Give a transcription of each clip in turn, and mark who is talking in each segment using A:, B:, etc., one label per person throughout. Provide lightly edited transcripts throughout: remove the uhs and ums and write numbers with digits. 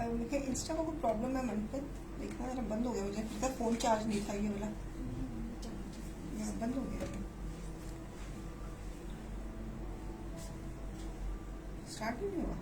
A: मुझे इंस्टा का कोई प्रॉब्लम है मन पे देखना जरा, बंद हो गया मुझे लगता है, फोन चार्ज नहीं था ये वाला, बंद हो गया, स्टार्ट ही नहीं हुआ।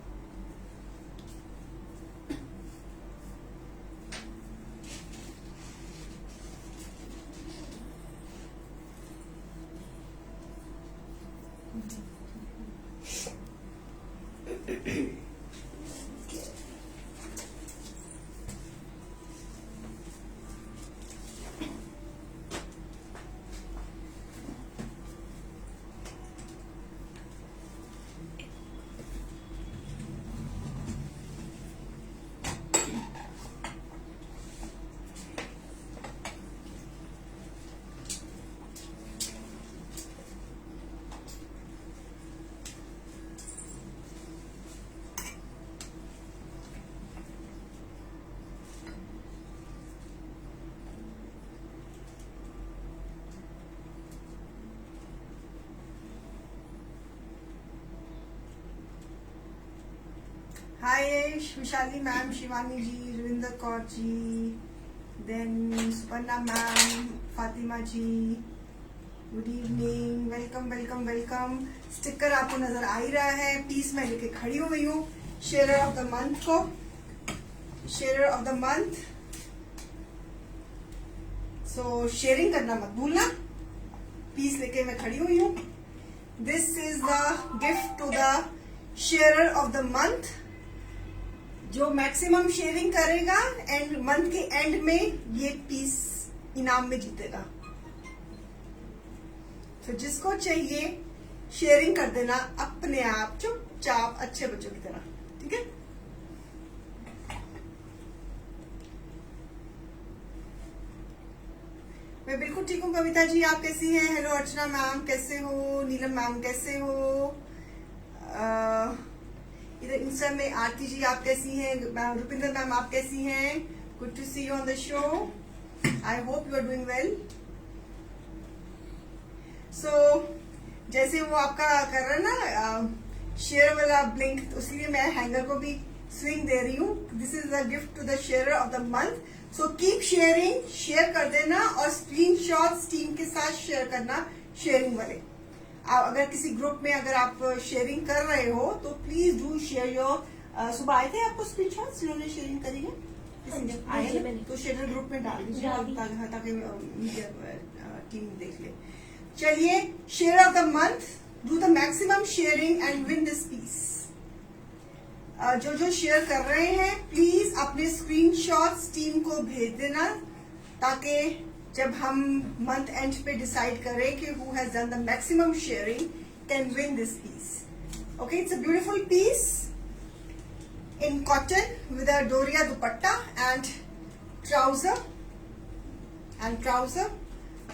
A: Hi Vishali ma'am, Shivani ji, Ravinder Kaur ji, then Suparna ma'am, Fatima ji, good evening, welcome welcome welcome. Sticker आपको नजर आ ही रहा है, पीस मैं लेके खड़ी हो गई हूँ शेयर ऑफ द मंथ को, share of the month. So sharing करना मत भूलना, पीस लेके मैं खड़ी हुई हूँ। This is the gift to the share of the month, जो मैक्सिमम शेयरिंग करेगा एंड मंथ के एंड में ये पीस इनाम में जीतेगा। तो जिसको चाहिए शेयरिंग कर देना अपने आप चुपचाप अच्छे बच्चों की तरह, ठीक है। मैं बिल्कुल ठीक हूँ कविता जी, आप कैसी हैं? हेलो अर्चना मैम, कैसे हो? नीलम मैम कैसे हो? इधर इंस्टा में आरती जी आप कैसी हैं? रुपिंदर मैम आप कैसी हैं? Good to see you on the show, I hope you are doing well. So जैसे वो आपका कर रहा है ना शेयर वाला ब्लिंक, उसलिए मैं हैंगर को भी स्विंग दे रही हूँ। This is the gift to the share of the month. So keep sharing, share कर देना और स्क्रीनशॉट्स टीम के साथ शेयर करना, शेयरिंग वाले। अगर किसी ग्रुप में अगर आप शेयरिंग कर रहे हो तो प्लीज डू शेयर योर। सुबह आए थे आपको स्क्रीनशॉट्स जिन्होंने शेयरिंग करी है? आए हैं तो शेयर ग्रुप में डाल दीजिए ताकि मीडिया टीम देख ले। चलिए, share of the month, do the maximum sharing and win this piece. जो शेयर कर रहे हैं प्लीज अपने स्क्रीनशॉट्स टीम को भेज देना, ताकि जब हम मंथ एंड पे डिसाइड करें कि who has done the maximum sharing can win this piece. Okay, it's a beautiful piece in cotton with a doria dupatta and trouser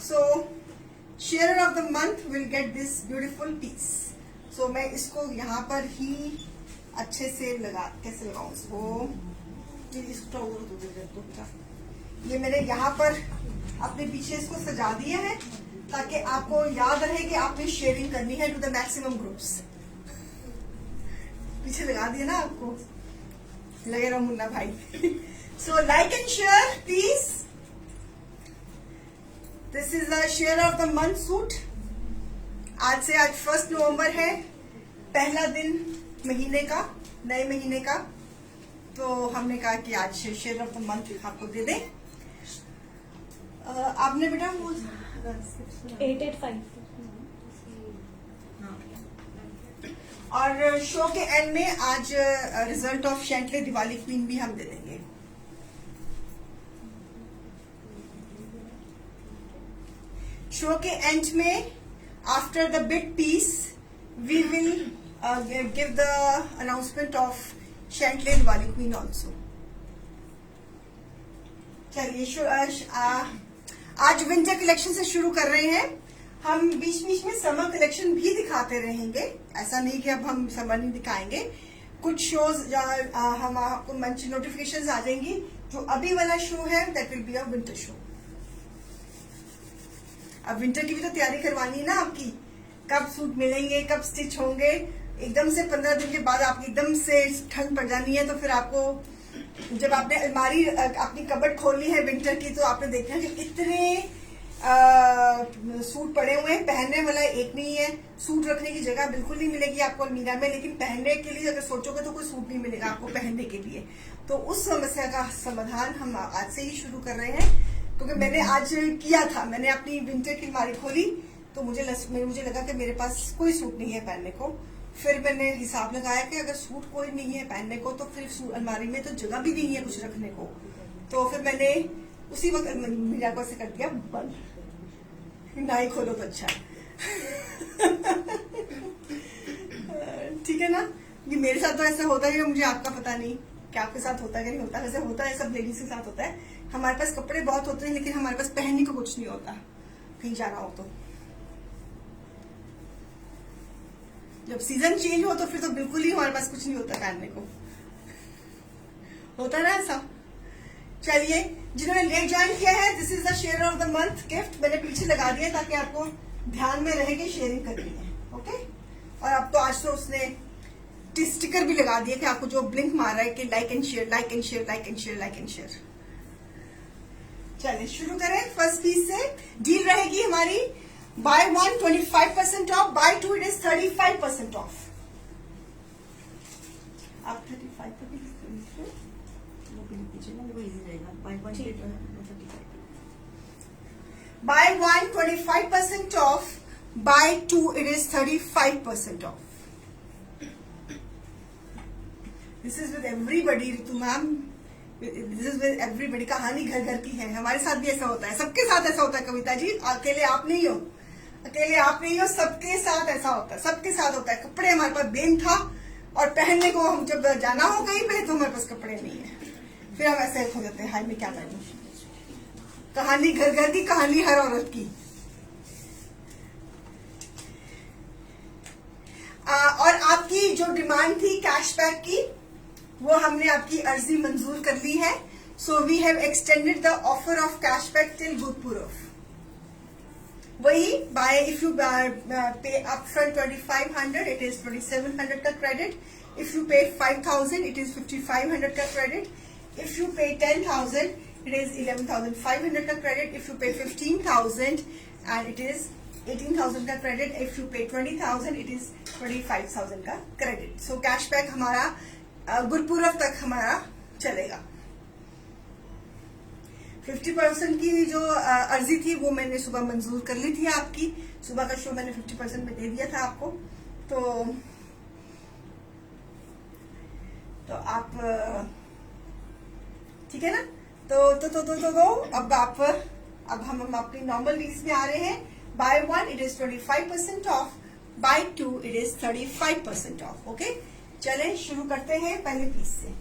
A: so share of the month will get this beautiful piece. So मैं इसको यहाँ पर ही अच्छे से कैसे लगाऊं इसको, ये मैंने यहाँ पर अपने पीछे इसको सजा दिया है ताकि आपको याद रहे कि आपने शेयरिंग करनी है टू द मैक्सिमम ग्रुप्स। पीछे लगा दिया ना आपको, लगे रहो मुन्ना भाई। So like and share please. This is the share of the month suit. आज 1 नवंबर है, पहला दिन महीने का, नए महीने का, तो हमने कहा कि आज शेयर ऑफ द मंथ आपको दे दें। आपने बेटा
B: 885
A: और शो के एंड में आज result of Chantelle Diwali queen भी हम दे देंगे। शो के एंड में after the big piece we will give the announcement of Chantelle Diwali queen also. चलिए, आज विंटर कलेक्शन से शुरू कर रहे हैं। हम बीच बीच में समर कलेक्शन भी दिखाते रहेंगे, ऐसा नहीं कि अब हम समर नहीं दिखाएंगे। कुछ शोज हम आपको मंच नोटिफिकेशंस आ जाएंगी। जो अभी वाला शो है that will be a winter show. अब विंटर की भी तो तैयारी करवानी है ना आपकी, कब सूट मिलेंगे, कब स्टिच होंगे। एकदम से 15 दिन के बाद आपकी एकदम से ठंड पड़ जानी है तो फिर आपको जब आपने अलमारी अपनी कबर्ड खोलनी है विंटर की, तो आपने देखना कि इतने सूट पड़े हुए हैं, पहनने वाला एक नहीं है। सूट रखने की जगह बिल्कुल नहीं मिलेगी आपको अलमीरा में, लेकिन पहनने के लिए अगर सोचोगे तो कोई सूट नहीं मिलेगा आपको पहनने के लिए। तो उस समस्या का समाधान हम आज से ही शुरू कर रहे हैं, क्योंकि मैंने आज किया था। मैंने अपनी विंटर की अलमारी खोली तो मुझे लगा कि मेरे पास कोई सूट नहीं है पहनने को। फिर मैंने हिसाब लगाया कि अगर सूट कोई नहीं है पहनने को तो फिर अलमारी में तो जगह भी नहीं है कुछ रखने को। तो फिर मैंने उसी वक्त मीरा को ऐसे कर दिया बंद, ना ही खोलो तो अच्छा। ठीक है ना। ये मेरे साथ तो ऐसा होता है, मुझे आपका पता नहीं कि आपके साथ होता है कि नहीं होता। वैसे होता है, सब लेडीज के साथ होता है। हमारे पास कपड़े बहुत होते हैं लेकिन हमारे पास पहनने को कुछ नहीं होता कहीं जाना हो तो। जब सीजन चेंज हो तो फिर तो बिल्कुल ही हमारे पास कुछ नहीं होता पहनने को, होता ना ऐसा। चलिए, जिन्होंने लेट ज्वाइन किया है, this is the share of the month gift. मैंने पीछे लगा दिया ताकि आपको ध्यान में रहे कि शेयरिंग करनी है। ओके। और अब तो आज तो उसने स्टिकर भी लगा दिया कि आपको जो ब्लिंक मार रहा है कि like and share, like and share, like and share, like and share. चलिए शुरू करें। फर्स्ट पीस से डील रहेगी हमारी buy 1 25% off, buy 2 it is 35% off. आप 35 पर भी Buy 1 25% off, buy 2 it is 35% off. This is with everybody, Ritu ma'am, this is with everybody। कहानी घर घर की है, हमारे साथ भी ऐसा होता है, सबके साथ ऐसा होता है कविता जी। अकेले आप नहीं हो, अकेले आप नहीं हो, सबके साथ ऐसा होता है, सबके साथ होता है। कपड़े हमारे पास बेन था और पहनने को हम जब जाना हो कहीं पे तो हमारे पास कपड़े नहीं है, फिर हम ऐसे हो जाते हैं हाय मैं क्या करूं। कहानी घर घर की, कहानी हर औरत की। और आपकी जो डिमांड थी कैशबैक की, वो हमने आपकी अर्जी मंजूर कर ली है। So we have extended the offer of cashback till Gurpurab. वही buy if you pay upfront 2500 it is 2700 का क्रेडिट। इफ यू पे 5000 इट इज 5500 का credit. If you pay 10,000, it is 11,500 का credit. If you pay 15,000, and it is 18,000 का credit. If you pay 20,000, it is 25,000 का credit. So cashback हमारा गुरपुरब तक हमारा चलेगा। 50% की जो अर्जी थी वो मैंने सुबह मंजूर कर ली थी आपकी। सुबह का शो मैंने 50% में दे दिया था आपको। तो आप ठीक है ना। अब हम अपनी नॉर्मल वीक्स में आ रहे हैं। Buy 1 it is 25% off, buy 2 it is 35% off. Okay, चलें शुरू करते हैं पहले पीस से।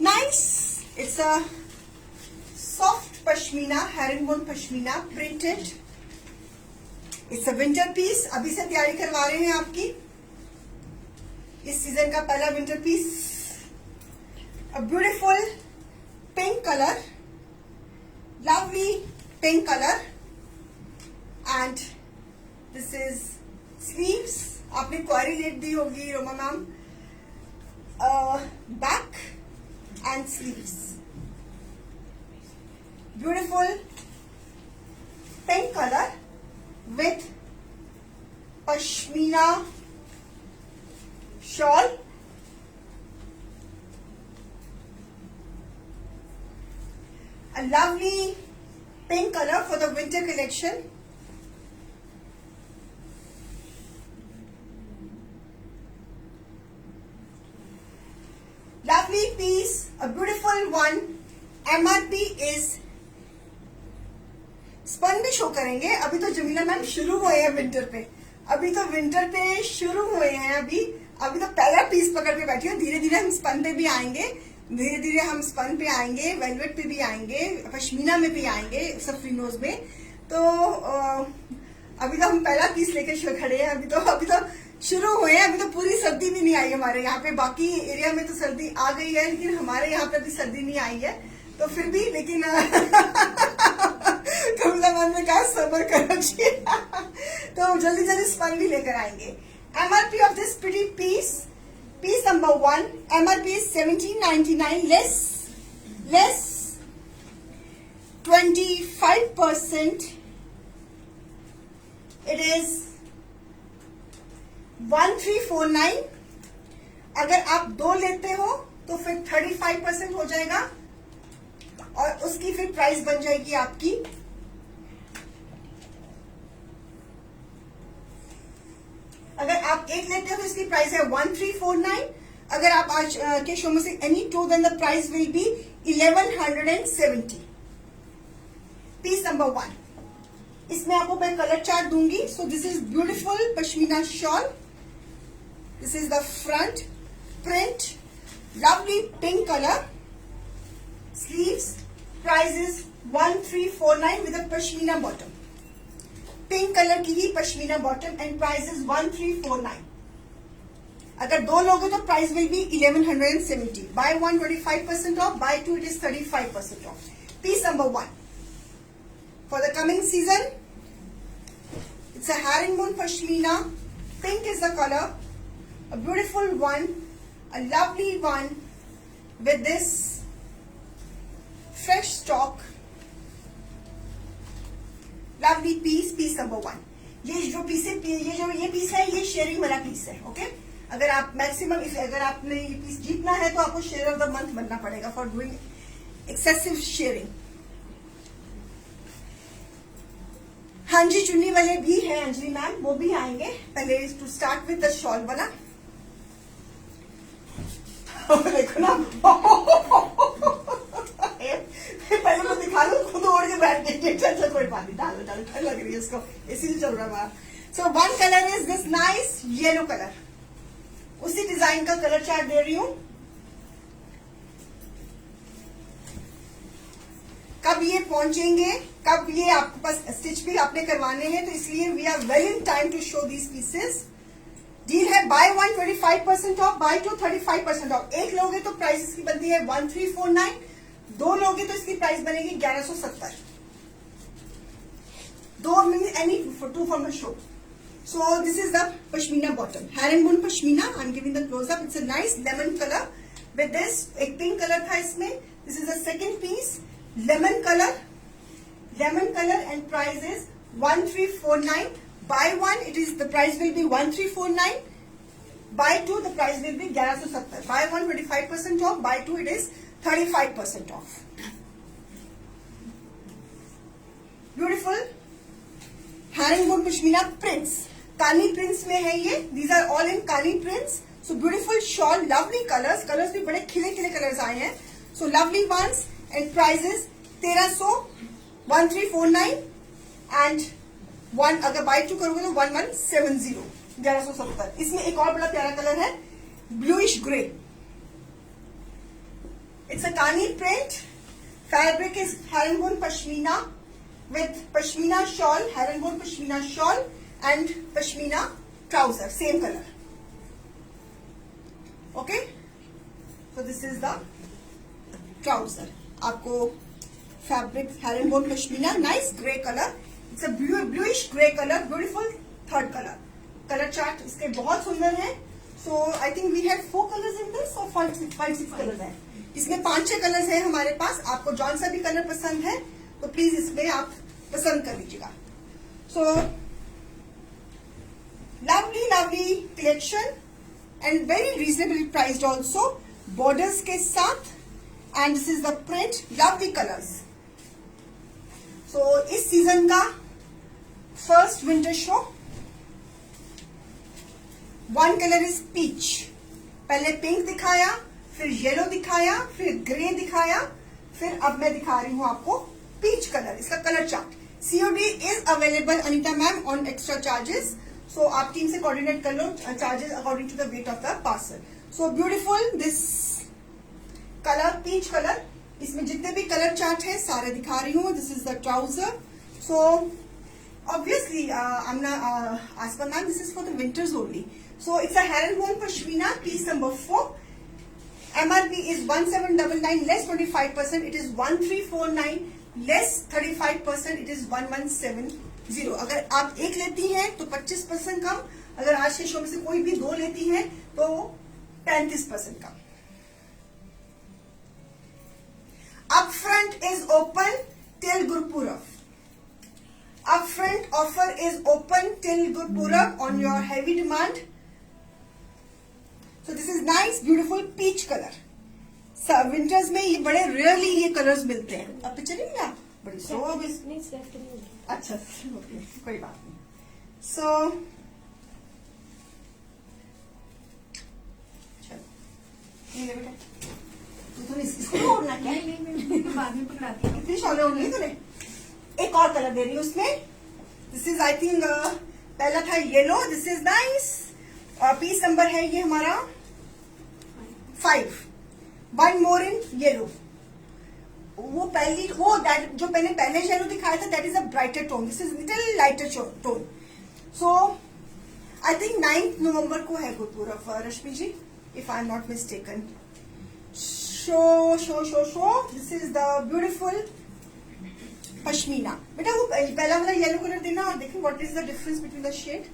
A: Nice, it's a soft pashmina, herringbone pashmina printed. It's a winter piece. अभी से तैयारी करवा रहे हैं आपकी इस सीजन का पहला winter piece. A beautiful pink colour, lovely pink colour, and this is sleeves. आपने क्वारी लेट दी होगी Roma ma'am. Back and sleeves, beautiful pink colour with pashmina shawl, a lovely pink color for the winter collection. Lovely piece, a beautiful one. MRP is स्पन भी show करेंगे। अभी तो Jamila ma'am शुरू हुए हैं विंटर पे, अभी तो विंटर पे शुरू हुए हैं। अभी तो पहला पीस पकड़ के बैठी हूँ। धीरे धीरे हम स्पन पे भी आएंगे, धीरे धीरे हम स्पन पे आएंगे, वेलवेट पे भी आएंगे, पश्मीना में भी आएंगे, सब फ्रीनोज में। तो अभी तो हम पहला पीस लेके खड़े हैं। अभी तो शुरू हुए हैं, अभी तो पूरी सर्दी भी नहीं आई हमारे यहाँ पे। बाकी एरिया में तो सर्दी आ गई है लेकिन हमारे यहाँ पे अभी सर्दी नहीं आई है। तो फिर भी लेकिन कमला मैम ने कहा सबर करना चाहिए। तो जल्दी जल्दी स्पन भी लेकर आएंगे। MRP of this pretty piece Piece number 1, MRP is 1799, less 25%. It is 1349. अगर आप 2 लेते हो तो फिर 35% हो जाएगा और उसकी फिर प्राइस बन जाएगी आपकी अगर आप 1 लेते हो तो इसकी प्राइस है 1349. अगर आप आज के शो में से any 2 then the price will be 1170. Piece number 1. इसमें आपको मैं कलर चार्ट दूंगी. So this is beautiful pashmina shawl. This is the front print, lovely pink color, sleeves, price is 1349 with a pashmina bottom. Pink color की ही pashmina bottom and price is 1349. अगर 2 लोगे तो price will be 1170. Buy 1 25% off, buy 2 it is 35% off. Piece number 1. For the coming season, it's a herringbone pashmina. Pink is the color. A beautiful one. A lovely one with this fresh stock. Lovely piece. Piece number 1. ये जो piece है ये sharing वाला piece है. Okay अगर आप maximum अगर आपने ये पीस जीतना है तो आपको शेयर ऑफ द मंथ बनना पड़ेगा फॉर डूइंग एक्सेसिव शेयरिंग. हाँ जी चुन्नी वाले भी है अंजलि मैम, वो भी आएंगे. पहले to start with the shawl वाला. देखो ना पहले मैं दिखा लू खुद ओढ़ के बैठ गई. अच्छा कोई बात नहीं, डालो डालो ठंड लग रही है इसको इसीलिए चल रहा है. सो 1 colour is this nice yellow colour. उसी डिजाइन का कलर चार्ट दे रही हूं. कब ये पहुंचेंगे, कब ये आपके पास स्टिच भी आपने करवाने हैं, तो इसलिए we are well in time to show these pieces. Deal है बाय 1 25% ऑफ, बाय 2 35% ऑफ. 1 लोगे तो प्राइस इसकी बनती है 1349. 2 लोगे तो इसकी प्राइस बनेगी 1170. 2 mean any 2 from the show. So this is the pashmina bottom, herringbone pashmina. I am giving the close up. It's a nice lemon colour with this. एक पिंक कलर था इसमें. This is the second piece, lemon colour and price is 1349. Buy 1, it is the price will be 1349. Buy 2, the price will be 1170. Buy 1 25% off. Buy 2, it is 35% off. Beautiful herringbone pashmina prints. Kani prints में है ये. These are all in Kani prints. So beautiful shawl, lovely colors. Colors भी बड़े खिले खिले colors आए हैं. So lovely ones and prices 1300, 1349 and 1 अगर बाय 2 करोगे तो 1170, 1170. इसमें एक और बड़ा प्यारा कलर है bluish grey. It's a kani print. Fabric is herringbone pashmina with pashmina shawl, herringbone pashmina shawl and pashmina trouser, same color. Okay, so this is the trouser. आपको fabric herringbone pashmina, nice gray color. It's a bluish gray color, beautiful third color. Color chart इसके बहुत सुंदर है. So I think we have 4 colors in this or 5-6 colors हैं. इसमें 5-6 colors हैं हमारे पास. आपको जौन सा भी कलर पसंद है तो प्लीज इसमें आप पसंद कर लीजिएगा. So lovely collection and very reasonably priced also. Borders के साथ and this is the print, lovely colors. So इस सीजन का first winter show. 1 colour is peach. पहले पिंक दिखाया, फिर येलो दिखाया, फिर ग्रे दिखाया, फिर अब मैं दिखा रही हूं आपको पीच कलर. इसका colour chart. COD is available Anita ma'am on extra charges. So आप टीम से कोऑर्डिनेट कर लो charges according to the weight of the parcel. So beautiful this colour peach colour. इसमें जितने भी कलर चार्ट है सारे दिखा रही हूँ. This is the trouser. So obviously Aspa ma'am, this is for the winters only. So it's a herringbone pashmina, piece number 4. MRP is 1799, less 25%. It is 1349, less 35%. It is 1170. अगर आप 1 लेती हैं तो 25% कम. अगर आज के शो में से कोई भी 2 लेती है तो 35% का। Upfront is open till Gurpurab. Upfront offer is open till Gurpurab on your heavy demand. So this is nice, beautiful peach color. So winters में ये बड़े rarely ये colors मिलते हैं। अब तो चलेंगे आप बड़ी slow हो गई। अच्छा okay, कोई बात नहीं। So चलो ये ले बेटा, तूने इसको तोड़ना क्या? नहीं बाद में पकड़ाती हूँ। कितनी शॉलें होंगी तूने? एक और कलर दे रही हूँ उसमें। दिस इज आई थिंक पहला था yellow. This is nice. Piece number है ये हमारा 5। 1 मोर इन येलो। वो दैट जो मैंने पहले येलो दिखाया था, that is a brighter tone. This is little lighter tone. So I think 9 नवंबर को है Gurpurab Rashmi ji, if I am not mistaken. So this is the beautiful pashmina. बेटा वो पहला वाला येलो कलर देना और देखिए what is the difference between the shade.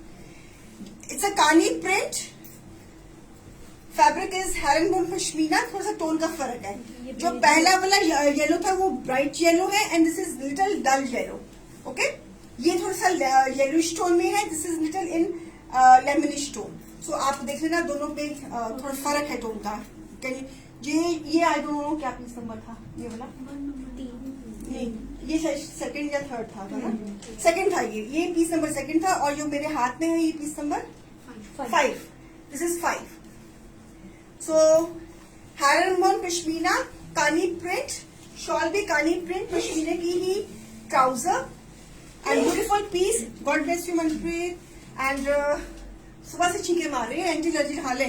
A: It's a kani print. Fabric is herringbone pashmina. थोड़ा सा टोन का फर्क है। जो पहला वाला येलो था वो ब्राइट येलो है and this is little dull yellow. Okay, ये थोड़ा सा येलोइश टोन में है। This is little in lemonish tone. So आप देख लेना दोनों पे थोड़ा फर्क है टोन का। ये आई डोंट नो क्या पीस नंबर था ये वाला। नहीं, ये सेकंड या थर्ड था ना? सेकंड था ये पीस नंबर सेकंड था। और जो मेरे हाथ में है ये piece number 5। This is 5। So herringbone pashmina, kani print, shawl भी कानी प्रिंट, पश्मीना की ही trouser and beautiful piece. God bless you Manpreet. And सुबह से छींके मार रही है, एंटी एलर्जी खा ले।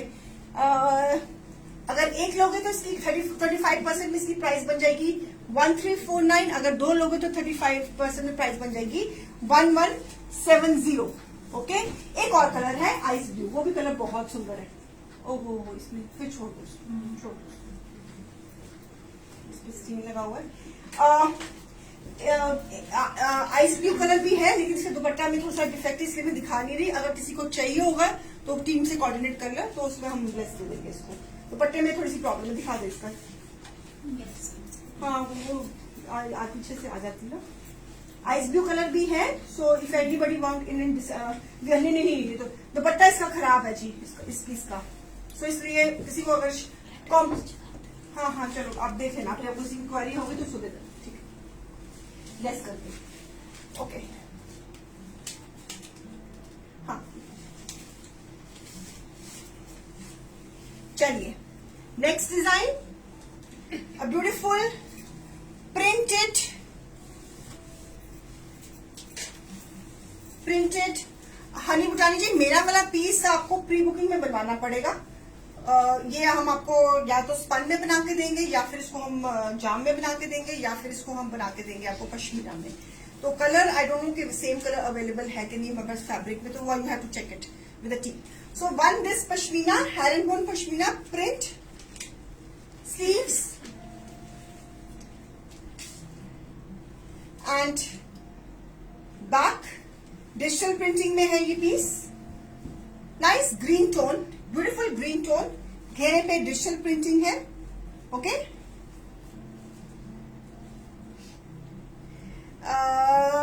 A: अगर एक लोगे तो इसकी 35% में इसकी प्राइस बन जाएगी 1349। अगर 2 लोगे तो 35% में प्राइस बन जाएगी 1170। ओके, एक और कलर है आइस ब्लू। वो भी कलर बहुत सुंदर है। ओहो, इसमें फिर छोड़ दो, इसमें स्टीम लगा हुआ है। आइस ब्लू कलर भी है, लेकिन इसका दुपट्टा में थोड़ा सा डिफेक्ट है, इसलिए मैं दिखा नहीं रही। अगर किसी को चाहिए होगा तो टीम से कोऑर्डिनेट कर ले, तो उसमें हम लेस दे देंगे इसको। दुपट्टे में थोड़ी सी प्रॉब्लम है, दिखा दे इसका। हाँ, वो पीछे से आ जाती है ना। आइस ब्लू कलर भी है। So if anybody want in नहीं, तो दुपट्टा इसका खराब है जी, इस पीस का। सो इसलिए किसी को अगर हाँ चलो आप देख लेना, फिर आपको इंक्वायरी होगी तो सुबह ठीक है, लेस करके। ओके, हाँ चलिए next design, a beautiful printed Honey Butani ji. मेरा वाला पीस आपको प्री बुकिंग में बनवाना पड़ेगा। ये हम आपको या तो स्पन में बना के देंगे, या फिर इसको हम जाम में बना के देंगे, या फिर इसको हम बना के देंगे आपको पश्मीना में। तो कलर आई डोंट नो कि सेम कलर अवेलेबल है कि नहीं मगर फैब्रिक में, तो you have to check it with a team. So one this pashmina, herringbone pashmina print, sleeves and back digital printing में है ये piece. Nice green tone, beautiful green tone, घेरे पे डिजिटल प्रिंटिंग है। ओके,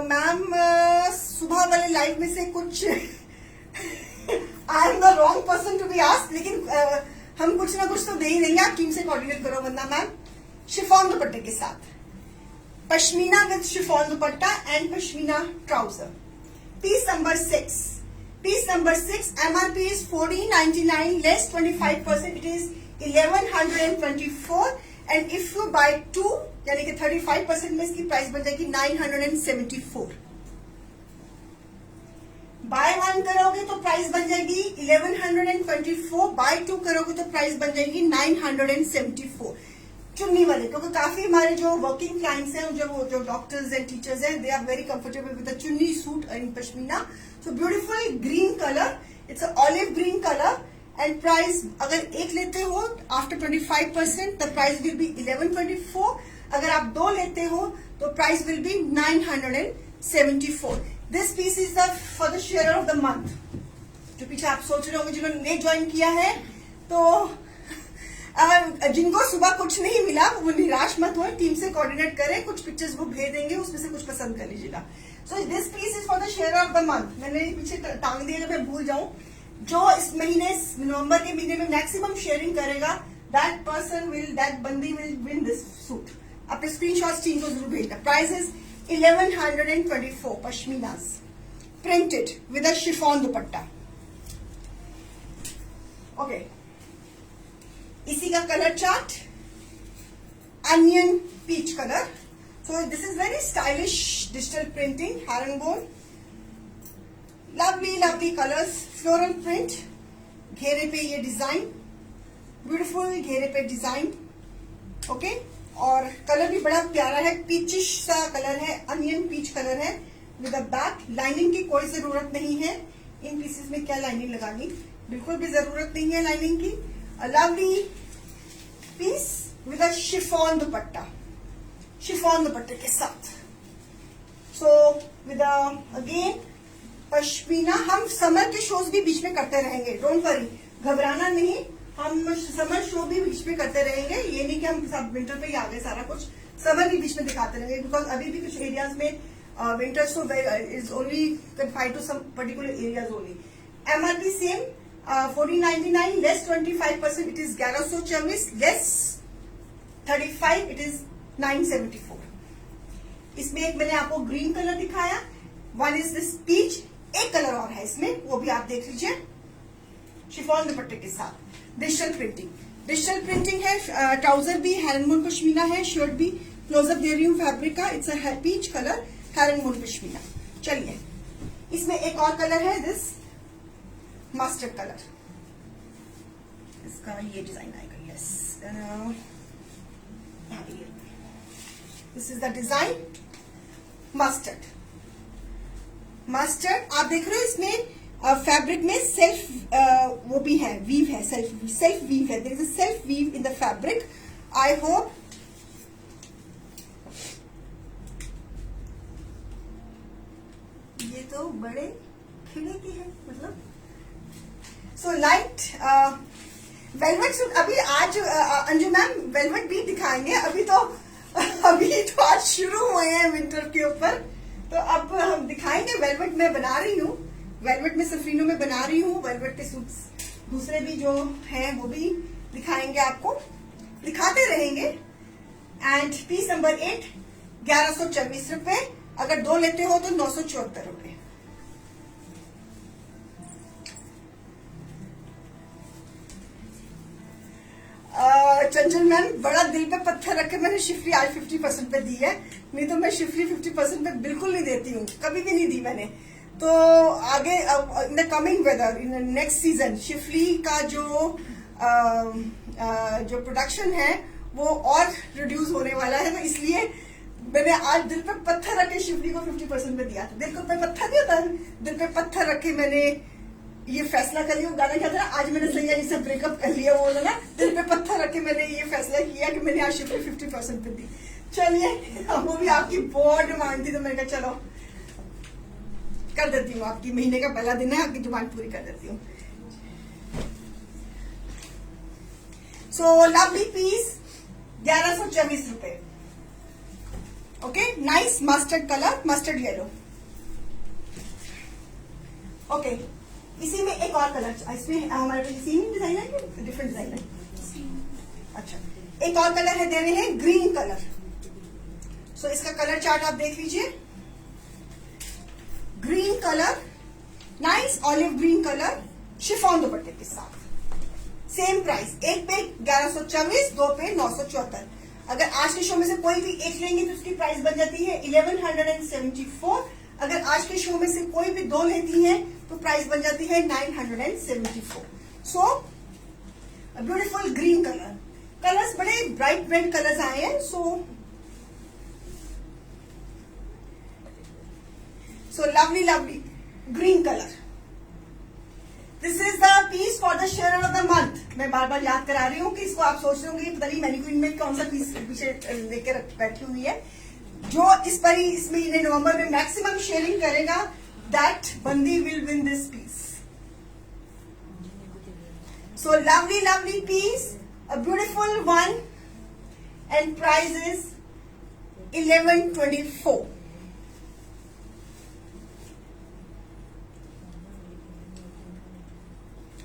A: मैम सुबह वाले लाइव में से कुछ I am the wrong person to be asked, लेकिन हम कुछ ना कुछ तो दे ही देंगे। आप टीम से कोऑर्डिनेट करो, वरना मैम शिफॉन दुपट्टे के साथ pashmina with chiffon dupatta and pashmina trouser. Piece number 6। Piece number 6, MRP is 1499, less 25%, it is 1124, and if you buy 2, यानी कि 35% में इसकी प्राइस बन जाएगी 974। बाय 1 करोगे तो प्राइस बन जाएगी 1124, बाय 2 करोगे तो प्राइस बन जाएगी 974। चुन्नी वाले, क्योंकि काफी हमारे जो वर्किंग क्लाइंट्स हैं, जो डॉक्टर्स एंड टीचर्स हैं, they are very comfortable with the chunni suit in pashmina. So beautiful green colour, it's olive green colour and price अगर एक लेते हो after 25% the price will be 1124। अगर आप 2 लेते हो तो price will be 974। This piece is the for the share of the month. जो पीछे आप सोच रहे होंगे जिन्होंने ज्वाइन किया है, तो जिनको सुबह कुछ नहीं मिला वो निराश मत हो, टीम से कोऑर्डिनेट करें, कुछ पिक्चर्स वो भेज देंगे, उसमें से कुछ पसंद कर लीजिएगा. So this piece is for the share of the month. मैंने पीछे टांग दिया, मैं भूल जाऊं. जो इस महीने नवंबर के महीने में मैक्सिमम शेयरिंग करेगा, दैट बंदी विल विन दिस सूट. अपने स्क्रीनशॉट्स टीम को जरूर भेजना. Price is 1124 pashminas printed with a chiffon dupatta. Okay, इसी का colour chart onion peach colour. So this is very stylish digital printing, herringbone, lovely lovely colours, floral print, घेरे पे ये design, beautiful घेरे पे डिजाइन. ओके, और कलर भी बड़ा प्यारा है, पीचिश सा कलर है, अनियन पीच कलर है विद अ बैक. लाइनिंग की कोई जरूरत नहीं है. इन पीसेस में क्या लाइनिंग लगानी, बिल्कुल भी जरूरत नहीं है लाइनिंग की. A lovely piece with a chiffon dupatta, chiffon दुपट्टे के साथ. So with a again pashmina. हम समर के शोज भी बीच में करते रहेंगे, डोंट वरी, घबराना नहीं. हम समर शो भी बीच में करते रहेंगे. ये नहीं कि हम सब विंटर पे ही आ गए, सारा कुछ समर भी बीच में दिखाते रहेंगे, बिकॉज अभी भी कुछ एरियाज में winter show is only confined to some particular areas only. MRP same 1499 less 25%, it is 1124, less 35, it is 974. इसमें एक मैंने आपको ग्रीन कलर दिखाया, वन इज दिस पीच. एक कलर और है इसमें, वो भी आप देख लीजिए, शिफॉन दुपट्टे के साथ. डिजिटल प्रिंटिंग है. ट्राउजर भी हैरनबोन पश्मीना है, शर्ट भी. क्लोजअप दे रही हूँ फैब्रिक का, it's a peach colour, herringbone pashmina. चलिए, इसमें एक और कलर है, दिस मस्टर्ड कलर. इसका ये डिजाइन आएगा. Yes, this is the design mustard. आप देख रहे हो इसमें फैब्रिक में सेल्फ वो भी है, वीव है, सेल्फ वीव है. There is a self weave in the fabric. I hope ये तो बड़े खिले की है, मतलब. So light velvet suit. अभी आज अंजू मैम वेलवेट भी दिखाएंगे. अभी तो आज शुरू हुए हैं विंटर के ऊपर, तो अब हम दिखाएंगे. वेलवेट में बना रही हूँ, वेलवेट में सफरीनों में बना रही हूँ. वेलवेट के सूट्स दूसरे भी जो हैं वो भी दिखाएंगे, आपको दिखाते रहेंगे. एंड पीस नंबर 8 1124 रुपए. अगर 2 लेते हो तो 974 रुपए. चंचल मैम, बड़ा दिल पे पत्थर रख के मैंने शिफरी आज 50% पे दी है, नहीं तो मैं शिफरी 50% पे बिल्कुल नहीं देती हूँ, कभी भी नहीं दी मैंने. तो आगे in the coming weather, in next season, शिफरी का जो प्रोडक्शन है वो और रिड्यूस होने वाला है. तो इसलिए मैंने आज दिल पे पत्थर रख के शिफरी को 50% पे दिया था. दिल पे पत्थर नहीं होता, दिल पे पत्थर रख के मैंने ये फैसला कर लिया. गाना क्या था, आज मैंने सैया जी से ब्रेकअप कर लिया, वो ना दिल पे पत्थर रख के मैंने ये फैसला किया कि मैंने आज शिफ्ट 50% पे दी. चलिए, वो भी आपकी बहुत डिमांड थी, तो मैंने कहा चलो कर देती हूँ. आपकी महीने का पहला दिन है, आपकी डिमांड पूरी कर देती हूँ. सो लवली पीस 1124 रुपए. Okay, nice mustard colour, mustard yellow. Okay, इसी में एक और कलर, इसमें हमारे पास सेम डिजाइन है कि डिफरेंट डिजाइन है? अच्छा, एक और कलर है, दे रहे हैं ग्रीन कलर. सो इसका कलर चार्ट आप देख लीजिए. Green colour, nice olive green colour, chiffon दुपट्टे के साथ. सेम प्राइस, एक पे 1124, 2 पे 974. अगर आज के शो में से कोई भी एक लेंगे तो उसकी प्राइस बन जाती है 1174. अगर आज के शो में से कोई भी 2 लेती हैं तो प्राइस बन जाती है 974. So beautiful green colour. Colours बड़े ब्राइट रेड कलर्स आए हैं. So lovely lovely green colour. This is the piece for the share of the month. मैं बार बार याद करा रही हूँ कि इसको आप सोच रहे होंगे पता नहीं मैनिक्विन में कौन सा पीस पीछे लेकर बैठी हुई है. जो इस महीने नवंबर में मैक्सिमम शेयरिंग करेगा, दैट बंदी will win this piece. So lovely lovely piece a beautiful one, and price is 1124.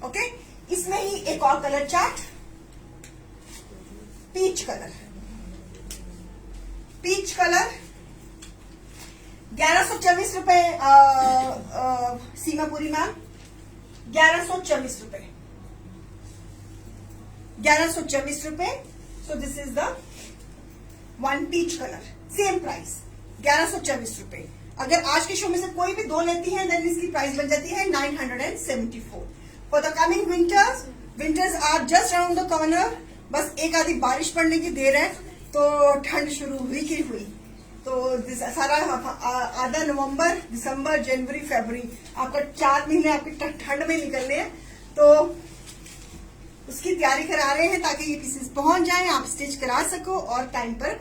A: Okay, इसमें ही एक और colour chart, peach colour. Peach colour 1124 रुपए सीमापुरी मैम, 1124 रुपए, 1124 रुपए। So this is the one peach colour, same price 1124 रुपए। अगर आज के शो में से कोई भी दो लेती है देन इसकी प्राइस बन जाती है 974। For the coming winters are just around the corner. बस एक आधी बारिश पड़ने की देर है तो ठंड शुरू हुई की हुई। तो सारा आधा नवंबर, दिसंबर, जनवरी, फरवरी, आपका 4 महीने आपके ठंड में निकलने हैं। तो उसकी तैयारी करा रहे हैं ताकि ये पीसेस पहुंच जाएं, आप स्टिच करा सको और टाइम पर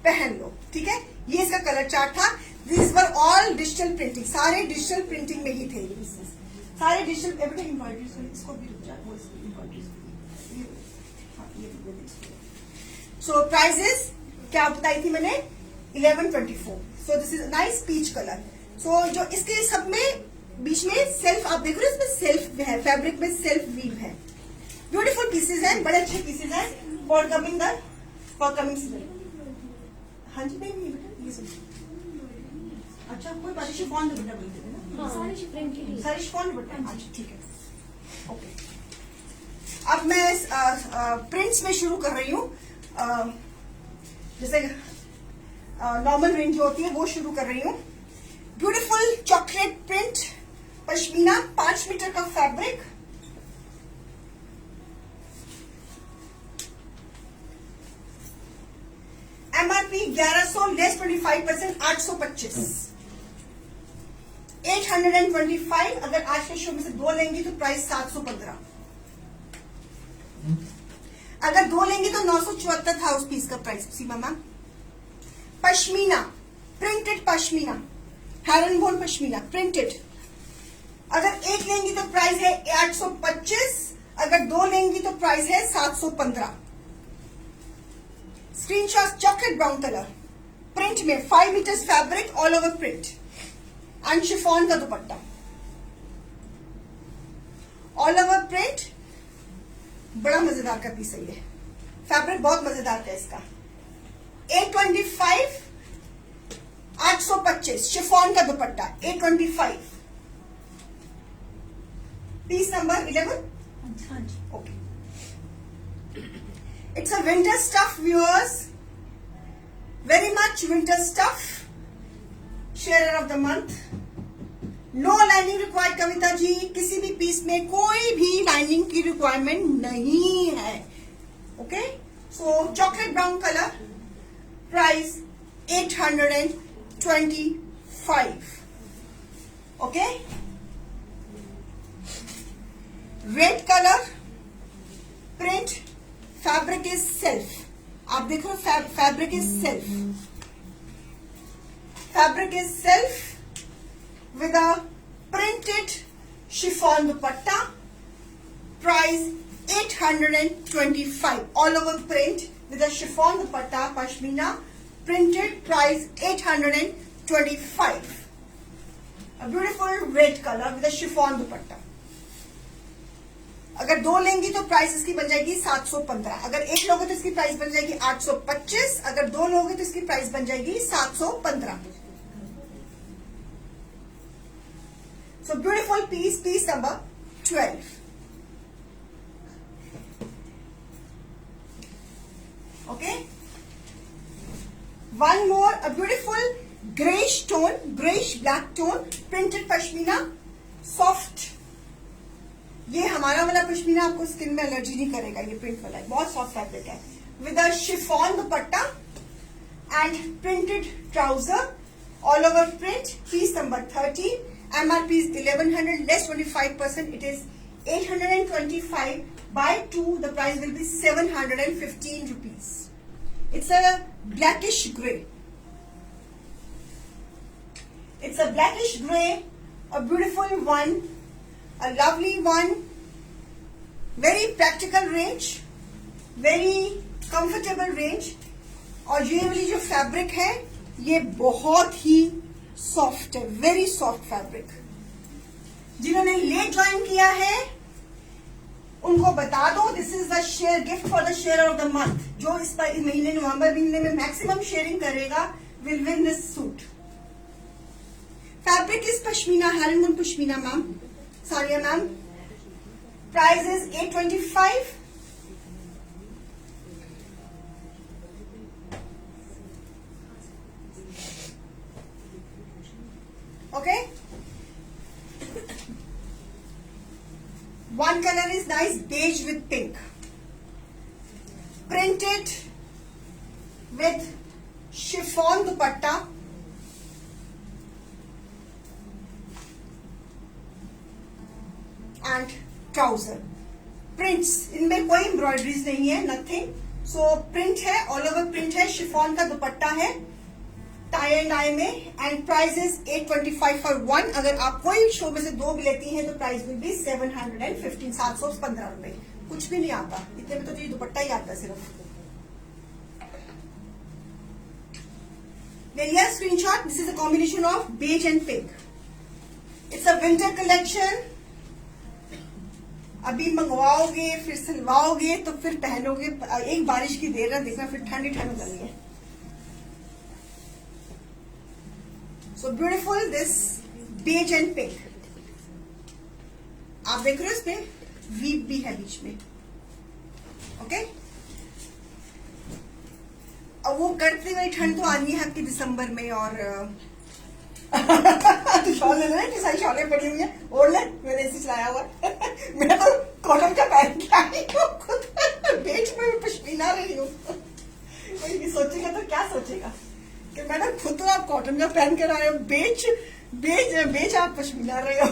A: पहन लो। ठीक है, ये इसका कलर चार्ट था। This were all digital printing, सारे डिजिटल प्रिंटिंग में ही थे ये पीसेस, सारे डिजिटल। एवरीथिंग एम्ब्रॉयडरी, इसको भी सो प्राइजेस क्या बताई थी मैंने, 1124। So this is nice peach colour. सो जो इसके सब में बीच में सेल्फ आप देखो ना, इसमें सेल्फ है, फैब्रिक में सेल्फ वीव है। ब्यूटीफुल पीसेज हैं, बड़े अच्छे पीसेज हैं फॉर कमिंग सीजन। हाँ जी, नहीं बेटा ये सब अच्छा, कोई बात शिफॉन दुपट्टा बोलते थे ना, सारे शिफॉन दुपट्टा। अच्छा ठीक है, ओके। अब मैं प्रिंट्स में शुरू कर रही हूँ। जैसे नॉर्मल रेंज जो होती है वो शुरू कर रही हूँ। Beautiful chocolate print pashmina, 5 metre का फैब्रिक, एमआरपी 1100 लेस 25%, 825, 825। अगर आज के शो में से दो लेंगी तो प्राइस 715। अगर दो लेंगी तो 974 था उस पीस का price Seema ma'am. Pashmina, printed pashmina, herringbone pashmina printed. अगर एक लेंगी तो प्राइस है 825, अगर दो लेंगी तो प्राइस है 715। Screenshot chocolate brown colour print में, 5 metres fabric, all over print and chiffon का दुपट्टा, ऑल ओवर प्रिंट। बड़ा मजेदार का पीस है ये, फैब्रिक बहुत मजेदार था इसका। 825, 825 शिफॉन का dupatta, 825। Piece number 11। Okay, it's a winter stuff viewers, very much winter stuff. Share of the month. No lining required Kavita ji, किसी भी पीस में कोई भी लाइनिंग की रिक्वायरमेंट नहीं है। Okay, so chocolate brown colour, price 825। Okay, red colour print, fabric is self. आप देखो fabric is self, fabric is self with a printed chiffon dupatta, price 825, all over print with a chiffon dupatta, pashmina printed, price 825. A beautiful red color with a chiffon dupatta. अगर दो लेंगी तो price इसकी बन जाएगी 715। अगर एक लोगे तो इसकी प्राइस बन जाएगी 825। अगर दो लोगे तो इसकी प्राइस बन जाएगी 715। So beautiful piece, piece number 12. Okay. One more, a beautiful grayish tone, grayish black tone, printed pashmina, soft. ये हमारा वाला पश्मीना आपको स्किन में एलर्जी नहीं करेगा, ये प्रिंट वाला है, बहुत सॉफ्ट फैब्रिक है। With a chiffon dupatta and printed trouser, all over print. Piece number 13। MRP is 1100 less 25%. It is 825. By 2, the price will be 715 rupees. It's a blackish gray. It's a blackish gray, a beautiful one, a lovely one, very practical range. Very comfortable range. और ये वाली जो fabric है ये बहुत ही soft है, very soft fabric. जिन्होंने लेट ज्वाइन किया है उनको बता दो, this is the share gift for the share of the month. जो इस महीने नवंबर महीने में मैक्सिमम शेयरिंग करेगा will win this suit. Fabric is pashmina, herringbone pashmina ma'am, Saria ma'am. Price is 825। Okay. One color is nice beige with pink. Printed with chiffon dupatta. And trouser. Prints. इनमें कोई embroideries नहीं है, नथिंग। सो प्रिंट है, all over print है, chiffon का दुपट्टा है, tie and die में। And price is 825 for one. अगर आप कोई शो में से दो भी लेती हैं तो प्राइस विल बी 715, 715 रुपए। कुछ भी नहीं आता इतने में, तो ये दुपट्टा ही आता है सिर्फ। ले लिया screenshot. This is a combination of beige and pink. It's a winter collection. अभी मंगवाओगे फिर सिलवाओगे तो फिर पहनोगे। एक बारिश की देर ना देखना, फिर ठंडी ठंड हो जानी है। So beautiful this beige and pink. आप देख रहे हो इसमें वीव भी है बीच में। ओके, अब वो करते हुए ठंड तो आनी है आपकी दिसंबर में। और तो शॉल ले लेना, कि सारी शॉलें पड़ी हुई है, ओढ़ ले। मैंने ऐसे चलाया हुआ मैं तो कॉटन का पहन के आई हूँ खुद, बेच में पश्मीना रही हूँ। कोई सोचेगा तो क्या सोचेगा कि मैडम खुद तो आप कॉटन का पहन कर आए हो, बेच आप पश्मीना रहे हो।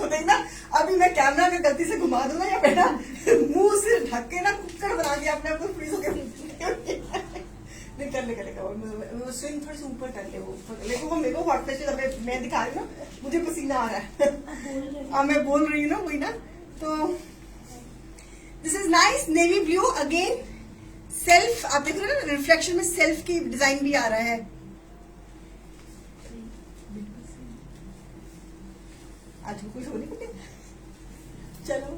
A: देखना अभी मैं कैमरा में गलती से घुमा दूंगा या बेटा मुंह से ढक के ना कुकर बना दिया अपने आपको फ्रीज होकर। नहीं कर लेगा वो स्विंग थोड़ी सी ऊपर कर ले, वो देखो मेरे को हॉट फ्लैशेस मैं दिखा रही हूँ ना, मुझे पसीना आ रहा है। अब मैं बोल रही हूँ ना वही ना। तो this is nice navy blue again. Self आप देख रहे हो ना, रिफ्लेक्शन में सेल्फ की डिजाइन भी आ रहा है। आज कुछ हो नहीं, चलो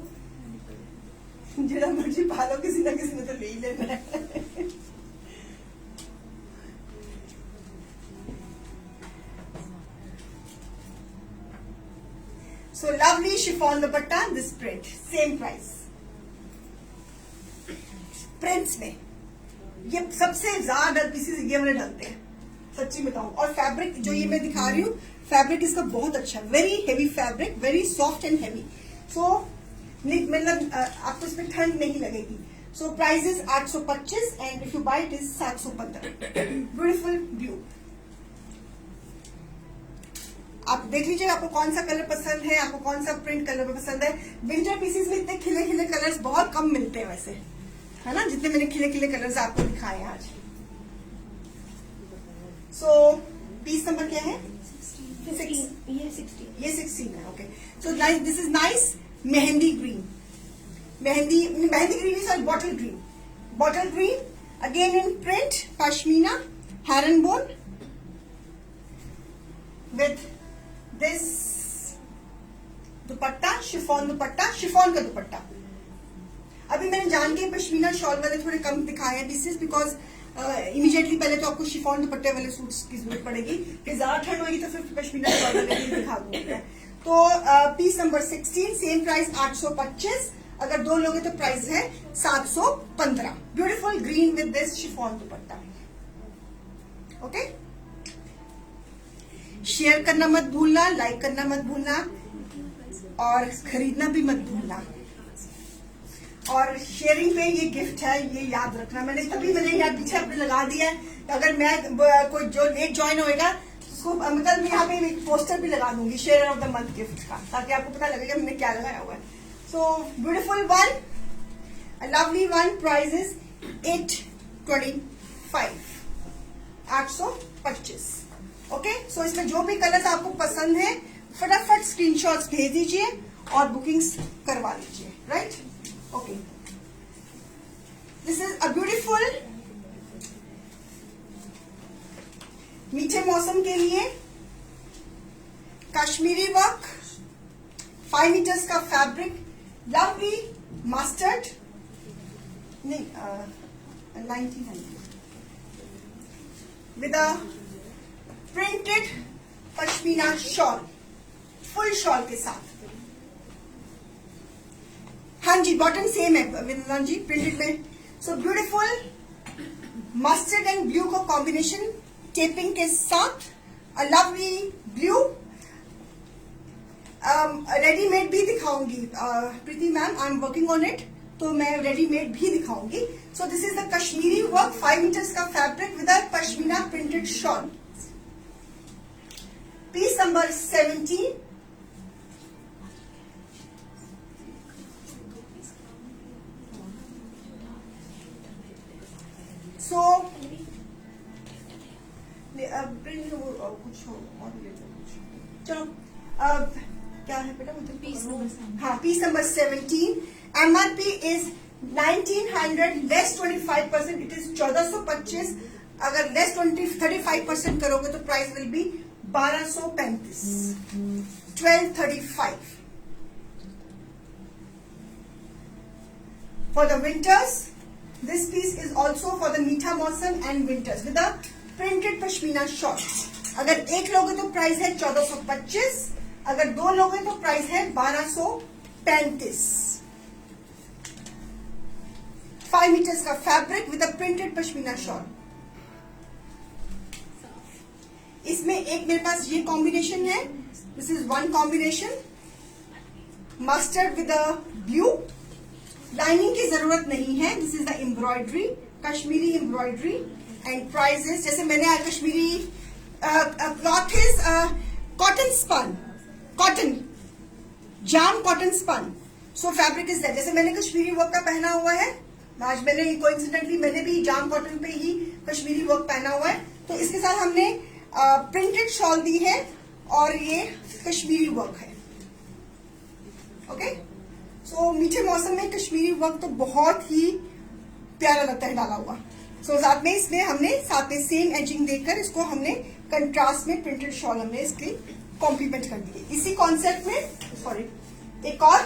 A: जरा मर्जी पालो, किसी ना किसी ने तो ले ही लेना है। So lovely chiffon dupatta, this print, same price. Prints में ये सबसे ज्यादा पीसेस ये वाले डलते हैं, सच्ची बताऊं। और फैब्रिक जो ये मैं दिखा रही हूँ, फैब्रिक इसका बहुत अच्छा, very heavy fabric, very soft and heavy. So मतलब आपको इसमें ठंड नहीं लगेगी। So price is 825 and if you buy it is 715। Beautiful blue. आप देख लीजिए आपको कौन सा कलर पसंद है, आपको कौन सा प्रिंट कलर पसंद है। विंटर पीसेस में इतने खिले खिले कलर्स बहुत कम मिलते हैं वैसे, है ना, जितने मैंने खिले खिले कलर्स आपको दिखाए हैं आज। सो पीस नंबर क्या है? 16 है। Okay, so this is nice mehndi green, mehndi green is bottle green again in print pashmina herringbone with this dupatta, chiffon का दुपट्टा। अभी मैंने जान के पश्मीना शॉल वाले थोड़े कम दिखाए हैं पीसेस, बिकॉज इमीडिएटली पहले तो आपको शिफॉन दुपट्टे वाले सूट्स की जरूरत पड़ेगी, फिर ज्यादा ठंड होगी तो फिर पश्मीना शॉल वाले भी दिखा दूंगी। तो पीस नंबर 16, सेम प्राइस 825। अगर दो लोगे तो प्राइस है 715। Beautiful green with this chiffon dupatta. Okay, share करना मत भूलना, लाइक करना मत भूलना और खरीदना भी मत भूलना। और शेयरिंग पे ये गिफ्ट है, ये याद रखना। मैंने याद पीछे अपने लगा दिया है, अगर मैं कोई जो लेट ज्वाइन होएगा उसको मतलब मैं यहाँ पे एक पोस्टर भी लगा दूंगी share of the month gift का, ताकि आपको पता लगेगा मैंने क्या लगाया हुआ है। So beautiful one, a lovely one. Price is 825, 825। Okay, so इसमें जो भी कलर्स आपको पसंद है फटाफट स्क्रीनशॉट्स भेज दीजिए और बुकिंग्स करवा लीजिए। Right, okay. Kashmiri work, 5 metres का फैब्रिक, लवली मस्टर्ड, नहीं 1900 with a printed pashmina shawl, full shawl के साथ। हाँ जी, बॉटम सेम है विंदन जी, प्रिंटेड में। So beautiful mustard and blue को कॉम्बिनेशन टेपिंग के साथ, अ लवली ब्लू। रेडीमेड भी दिखाऊंगी Preeti ma'am, I am working on it, तो मैं रेडीमेड भी दिखाऊंगी। So this is the Kashmiri work, 5 metres का fabric with a pashmina printed shawl. Piece number 17, so print कुछ और ले चलो। अब क्या है बेटा, मतलब
B: पीस नंबर,
A: हाँ piece number 17। MRP is 1900 less 25%, it is 1425। अगर लेस 35% करोगे तो price will be 1235, 1235 for the winters. This piece is also for the मीठा मौसम and winters with a printed pashmina shawl. अगर एक लोगे तो प्राइस है 1425, अगर दो लोगे तो प्राइस है 1235। 5 मीटर्स का fabric with a printed pashmina shawl. इसमें एक मेरे पास ये कॉम्बिनेशन है, this is one combination, mustard with a blue. Lining की जरूरत नहीं है, this is the embroidery, Kashmiri embroidery. And prices, जैसे मैंने Kashmiri cloth is cotton spun, cotton jam cotton spun, so fabric is that. जैसे मैंने कश्मीरी वर्क का पहना हुआ है आज, मैंने कोइंसिडेंटली मैंने भी जाम कॉटन पे ही कश्मीरी वर्क पहना हुआ है, तो इसके साथ हमने प्रिंटेड शॉल दी है और ये कश्मीरी वर्क है। ओके, सो मीठे मौसम में कश्मीरी वर्क तो बहुत ही प्यारा लगता है डाला हुआ। सो साथ में इसमें हमने साथ में सेम एजिंग देकर इसको हमने कंट्रास्ट में प्रिंटेड शॉल हमने इसकी कॉम्प्लीमेंट कर दी है। इसी कॉन्सेप्ट में सॉरी एक और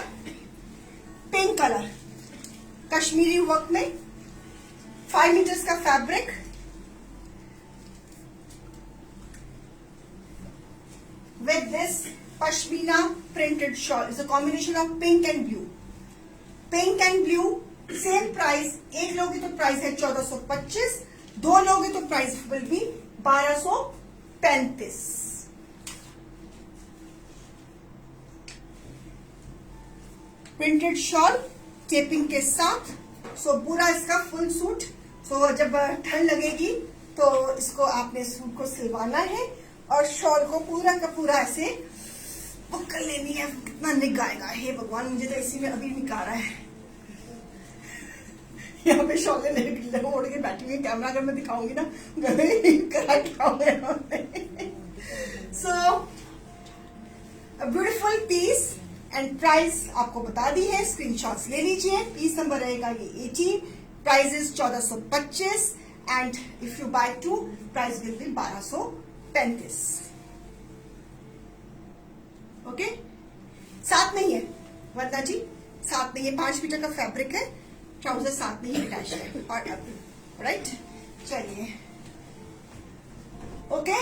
A: पिंक कलर कश्मीरी वर्क में, 5 मीटर्स का fabric, with this pashmina printed shawl. It's a combination of pink and blue. Pink and blue, same price. एक लोगे तो प्राइस है 1425, दो लोगे तो price will be 1235। Printed shawl taping के साथ, सो पूरा इसका फुल सूट। सो जब ठंड लगेगी तो इसको आपने सूट को सिलवाना है और शॉल को पूरा का पूरा ऐसे बुक कर लेनी है। कितना निग आएगा, हे भगवान, मुझे तो इसी में अभी निकाल रहा है। यहाँ पे शॉल लेने ओढ़ के बैठी हुई, कैमरा अगर मैं दिखाऊंगी ना गले करा क्या। So beautiful piece and price आपको बता दी है, स्क्रीनशॉट्स ले लीजिए। पीस नंबर रहेगा ये 18, price is 1425 and if you buy 2 price will be 1235। Okay, साथ में ही है वरना जी, साथ में ये 5 मीटर का फैब्रिक है, ट्राउजर साथ में ही अटैच है। और राइट, चलिए ओके।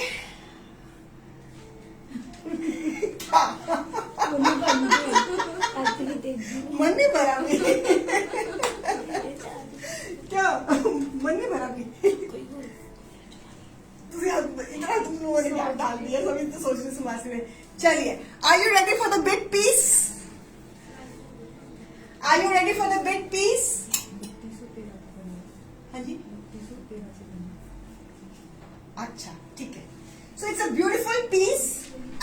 A: मन नहीं भरा भी क्या, मन नहीं भरा भी इतना तुम लोगों ने क्या डाल दिया, सभी तो सोच रहे सुमासी में। चलिए, are you ready for the big piece? Are you ready for the big piece? हाँ जी, अच्छा ठीक है। So it's a beautiful piece.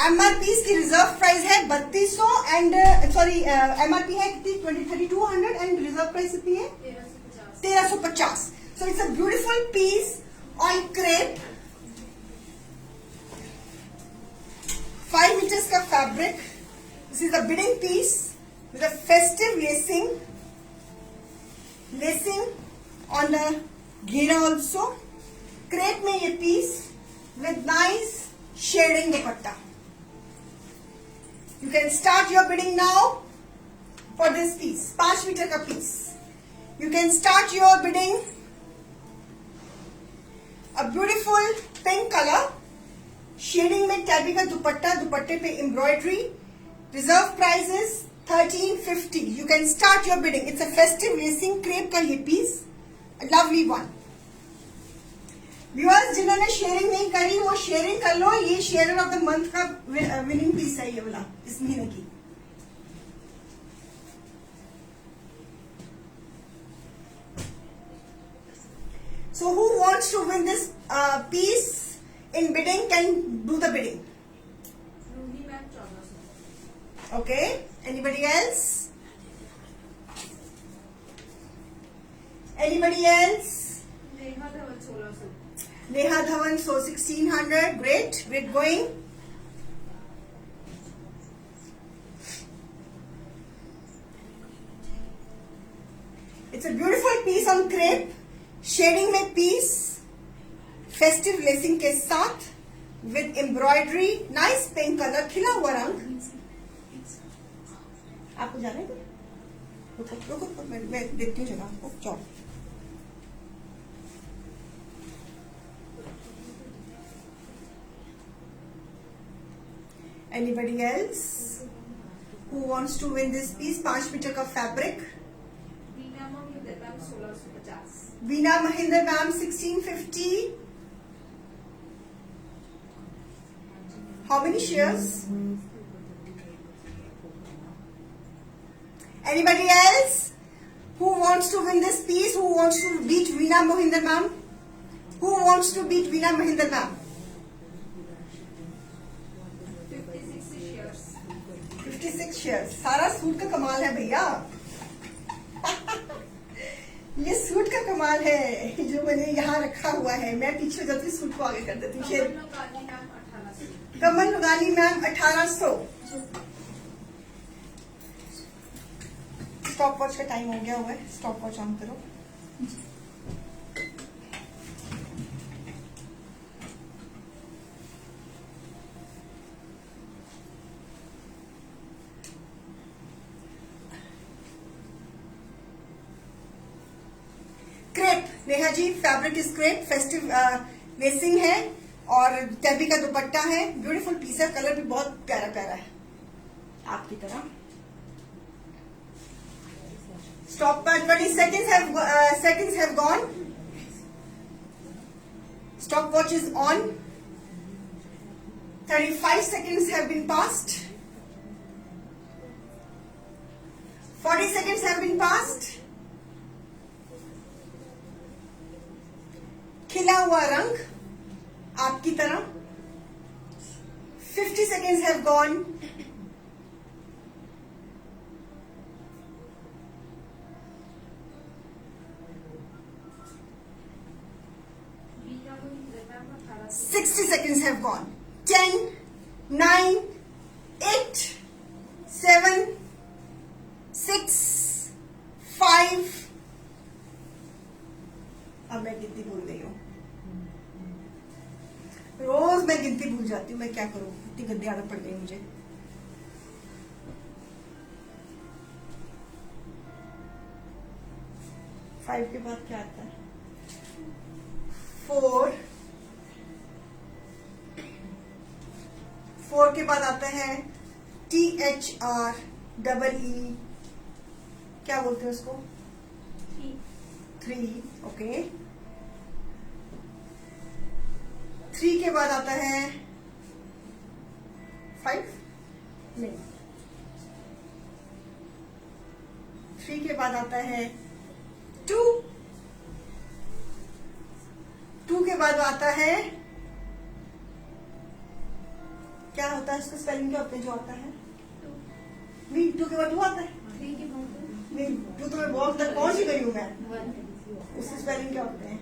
A: MRP की रिजर्व प्राइस है 3200 एंड सॉरी एमआरपी है कितनी 3200 एंड रिजर्व प्राइस कितनी है 1350। So it's a beautiful piece on crepe, 5 metres का fabric. This is a bidding piece with a festive lacing on the ghera also. Crepe में ये piece with nice shading dupatta, You can start your bidding now for this piece. 5 metre का piece. You can start your bidding. A beautiful pink color. Shading में tabby का दुपट्टा, दुपट्टे पे embroidery. Reserve price is 1350. You can start your bidding. It's a festive lacing crepe का ये piece. A lovely one. Viewers जिन्होंने sharing नहीं करी वो शेयरिंग कर लो. ये शेयर ऑफ द मंथ का विनिंग पीस है ये वाला इस महीने की. So who wants to win this piece in bidding can do the bidding. Okay. Anybody else? Anybody else? Neha Dhawan, so 1600. Great. We're going. It's a beautiful piece on crepe. Shading में piece. Festive lacing के साथ. With embroidery. Nice pink color. खिला हुआ रंग. आपको जाना है? रुको, मैं देखती हूँ जगह. जाओ. Anybody else who wants to win this piece? 5 metre का fabric. Veena Mahendra ma'am 1650. How many shares? Anybody else who wants to win this piece? Who wants to beat Veena Mohinder ma'am? Who wants to beat Veena Mohinder ma'am? 56 shares. सारा suit का कमाल है भैया. ये suit का कमाल है जो मैंने यहाँ रखा हुआ है. मैं पीछे जाती हूँ सूट को आगे कर देती हूँ. Kamal Lugani ma'am 1800. Stopwatch का टाइम हो गया हुआ है. स्टॉप वॉच ऑन करो. Crepe Neha ji fabric is crepe. Festive lacing है और टैबी का दुपट्टा है. ब्यूटीफुल पीस है. कलर भी बहुत प्यारा प्यारा है आपकी तरह. Stop at 20 seconds have gone. Stopwatch is on. 35 seconds have been passed. 40 seconds have been passed. खिला हुआ रंग आपकी तरह. 50 seconds have gone. Sixty seconds have gone. 10, 9, 8, 7, 6, 5. अब मैं गिनती भूल गई हूँ. रोज मैं गिनती भूल जाती हूँ. मैं क्या करूँ? इतनी गंदी आदत पड़ गई मुझे. फाइव के बाद क्या आता है? 4. 4 के बाद आता है THR EE. क्या बोलते हैं उसको? 3. ओके. 3 के बाद आता है 5. नहीं. 3 के बाद आता है 2. 2 के बाद आता है क्या होता है? इसका स्पेलिंग क्या होता है जो आता है? नहीं 2 के बाद 2 आता है. नहीं 2 तो मैं बहुत तक पहुंच ही गई हूँ मैं. उसके स्पेलिंग क्या होते हैं?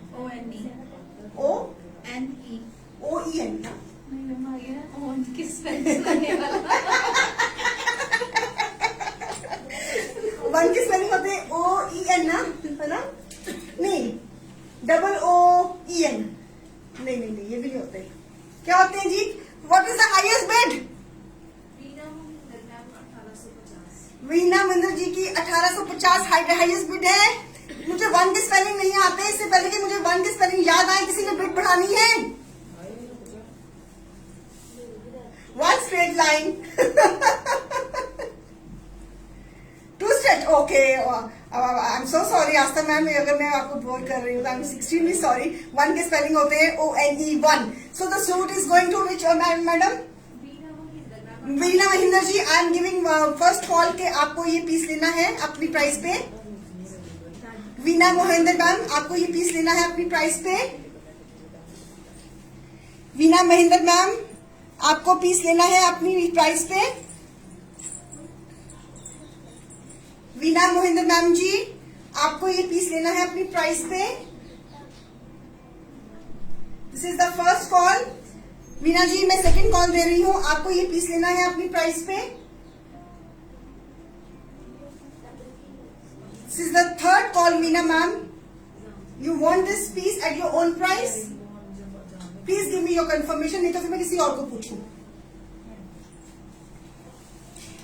A: ONE ना. वन की स्पेलिंग होते हैं OEN ना, है ना? नहीं OOEN. नहीं ये भी नहीं होते. क्या होते हैं जी? What is the highest bid? Veena Mahindra जी की 1850 हाईएस्ट बिड है। मुझे 1 की स्पेलिंग नहीं आते, इससे पहले कि मुझे 1 की स्पेलिंग याद आए किसी ने बिड बढ़ानी है। 1 straight line 2 straight okay. I am so sorry Aastha ma'am, अगर मैं आपको बोर कर रही हूँ आई एम एक्सट्रीमली सॉरी। 1 के स्पेलिंग होते हैं ONE 1। So the suit is going to which madam? Veena Mahinder ji, I am giving first call के आपको ये पीस लेना है अपनी प्राइस पे। वीना महिंदर मैम, आपको ये पीस लेना है अपनी प्राइस पे। वीना महिंदर मैम, आपको पीस लेना है अपनी प्राइस पे। वीना महिंदर मैम जी, आपको ये पीस लेना है अपनी प्राइस पे। This is the first call. Veena ji, मैं सेकंड कॉल दे रही हूं, आपको ये पीस लेना है अपनी प्राइस पे। This is the third call Veena ma'am, you want this piece at your own price. Please give me your confirmation, नहीं तो फिर मैं किसी और को पूछूं।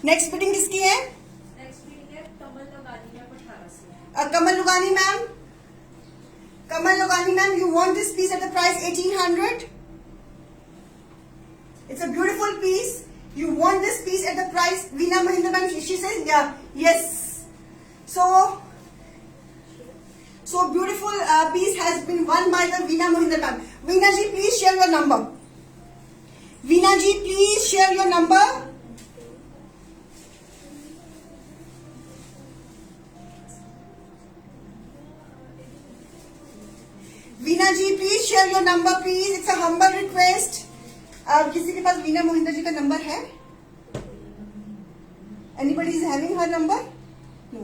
A: नेक्स्ट बिडिंग किसकी है? Kamal Lugani ma'am, Kamal Lugani ma'am, you want this piece at the price 1800? It's a beautiful piece. You want this piece at the price? Veena Mahindra ma'am, she says yeah, yes. So beautiful piece has been won by the Veena Mahindra ma'am. Veena ji, please share your number. Veena ji, please share your number. Veena ji, please share your number please, it's a humble request. किसी के पास वीना महिंदर जी का number है? Anybody is having her number? No.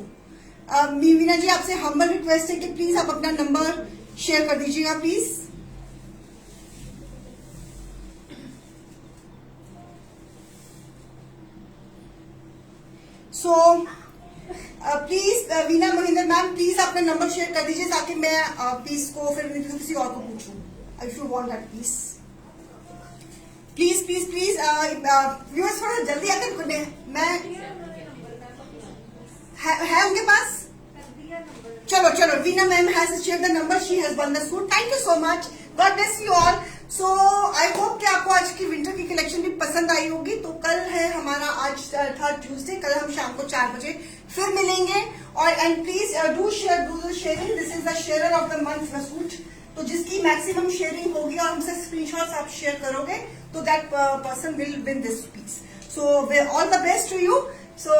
A: Veena ji, आपसे humble request है कि please आप अपना नंबर शेयर कर दीजिएगा please. So please Veena Mahinder ma'am, please अपना नंबर शेयर कर दीजिए ताकि मैं पीस को फिर किसी और को पूछूं। If you want that piece, please please please viewers थोड़ा जल्दी आकर मैं है उनके पास। चलो Veena ma'am has share the number, she has won the suit. Thank you so much, god bless you all. So I hope कि आपको आज की विंटर की कलेक्शन भी पसंद आई होगी। तो कल है हमारा, आज था ट्यूसडे, कल हम शाम को 4 बजे फिर मिलेंगे। और and please do sharing, this is the sharer of the month suit. तो जिसकी मैक्सिमम शेयरिंग होगी और हमसे स्क्रीनशॉट्स आप शेयर करोगे तो that person will win this piece. So all the best to you. So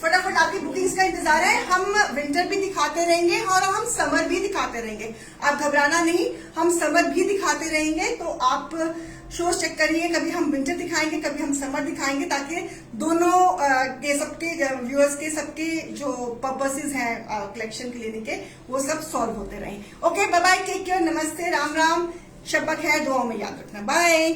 A: फटाफट आपकी बुकिंग्स का इंतजार है। हम विंटर भी दिखाते रहेंगे और हम समर भी दिखाते रहेंगे, आप घबराना नहीं, हम समर भी दिखाते रहेंगे। तो आप शोज चेक करिए, कभी हम विंटर दिखाएंगे, कभी हम समर दिखाएंगे, ताकि दोनों के सबके व्यूअर्स के सबके जो पर्पसेस हैं कलेक्शन के लेने के, वो सब सॉल्व होते रहें। Okay, bye bye, take care, नमस्ते, राम राम, शब्बा खैर, दुआओं में याद रखना, बाय।